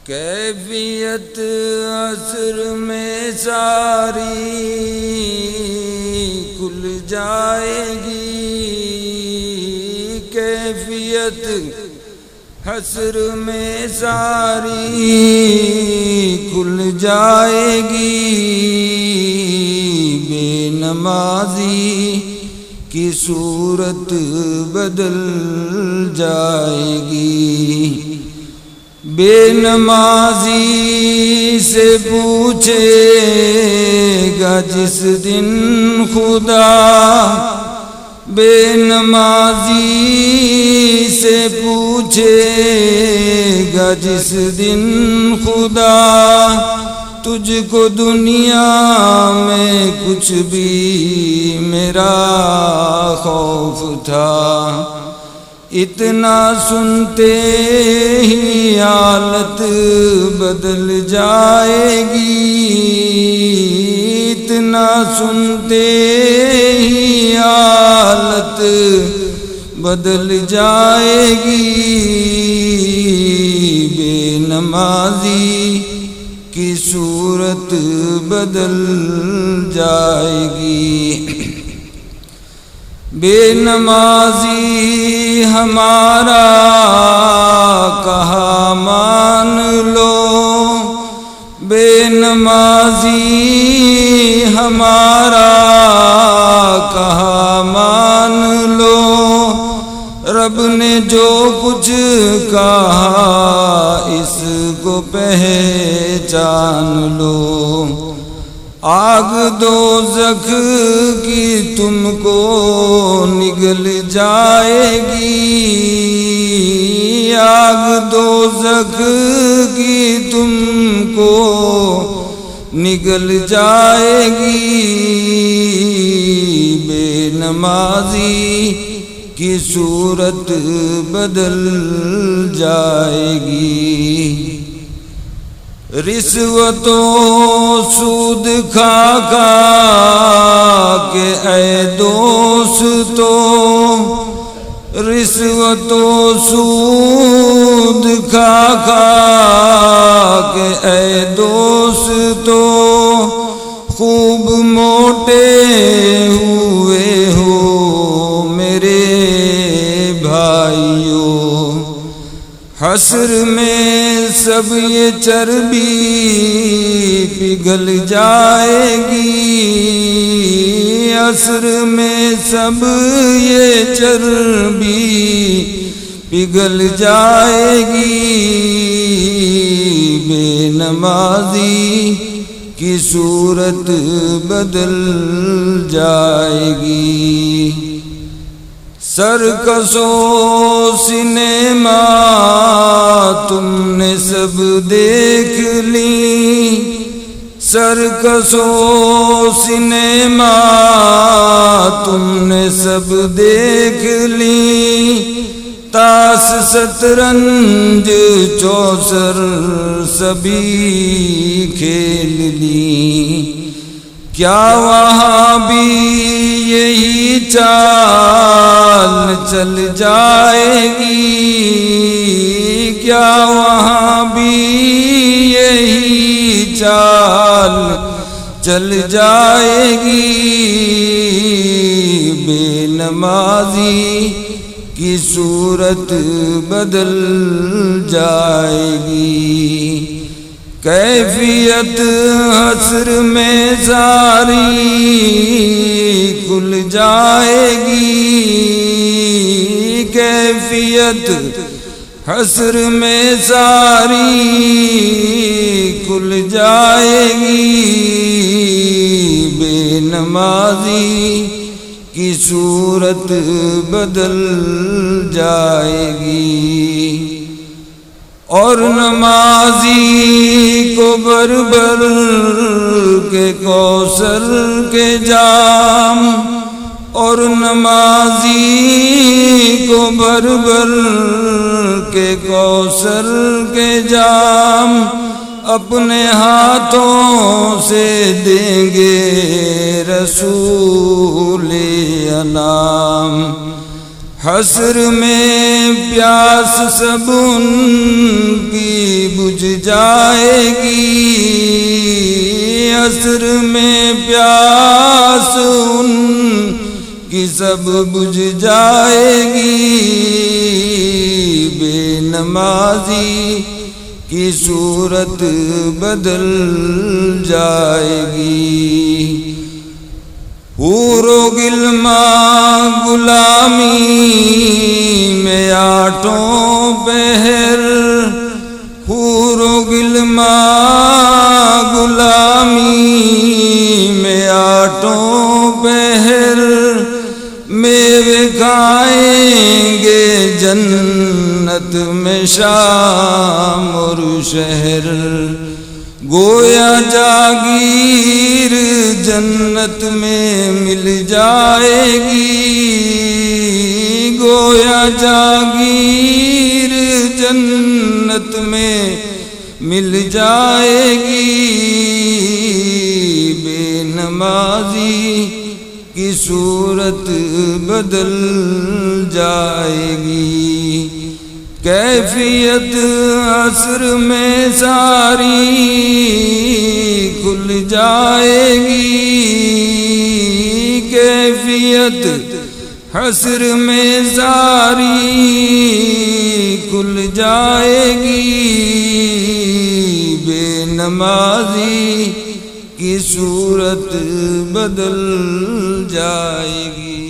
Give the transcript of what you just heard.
کیفیت عصر میں ساری کھل جائے گی، کیفیت عصر میں ساری کھل جائے گی، بے نمازی کی صورت بدل جائے گی۔ بے نمازی سے پوچھے گا جس دن خدا، بے نمازی سے پوچھے گا جس دن خدا، تجھ کو دنیا میں کچھ بھی میرا خوف تھا، اتنا سنتے ہی حالت بدل جائے گی، اتنا سنتے ہی حالت بدل جائے گی، بے نمازی کی صورت بدل جائے گی۔ بے نمازی ہمارا کہا مان لو، بے نمازی ہمارا کہا مان لو، رب نے جو کچھ کہا اس کو پہچان لو، آگ دوزخ کی تم کو نگل جائے گی، آگ دوزخ کی تم کو نگل جائے گی، بے نمازی کی صورت بدل جائے گی۔ رشوت و سود کھا کھا کے اے دوستو، رشوت و سود کھا کھا کے اے دوستو، خوب موٹے ہوئے ہو میرے بھائیو، حشر میں سب یہ چربی پگھل جائے گی، حشر میں سب یہ چربی پگھل جائے گی، بے نمازی کی صورت بدل جائے گی۔ سرکس و سنیما تم نے سب دیکھ لی، سرکس و سنیما تم نے سب دیکھ لی، تاش شطرنج چوسر سبھی کھیل لی، کیا وہاں بھی یہی چال چل جائے گی، کیا وہاں بھی یہی چال چل جائے گی، بے نمازی کی صورت بدل جائے گی۔ کیفیت حشر میں ساری کھل جائے گی، کیفیت حشر میں ساری کھل جائے گی، بے نمازی کی صورت بدل جائے گی، اور نمازی کو بھر کے کوثر کے جام، اور نمازی کو بھر کے کوثر کے جام، اپنے ہاتھوں سے دیں گے رسول انام، حسر میں پیاس سب ان کی بجھ جائے گی، حسر میں پیاس ان کی سب بجھ جائے گی، بے نمازی کی صورت بدل جائے گی۔ حور و غلمان غلامی میں آٹھوں پہر، حور و غلمان غلامی میں آٹھوں پہر، میوے کھائیں گے جنت میں شام اور شہر، گویا جاگیر جنت میں مل جائے گی، گویا جاگیر جنت میں مل جائے گی، بے نمازی کی صورت بدل جائے گی۔ کیفیت عصر میں ساری کھل جائے گی، کیفیت عصر میں ساری کھل جائے گی، بے نمازی کی صورت بدل جائے گی۔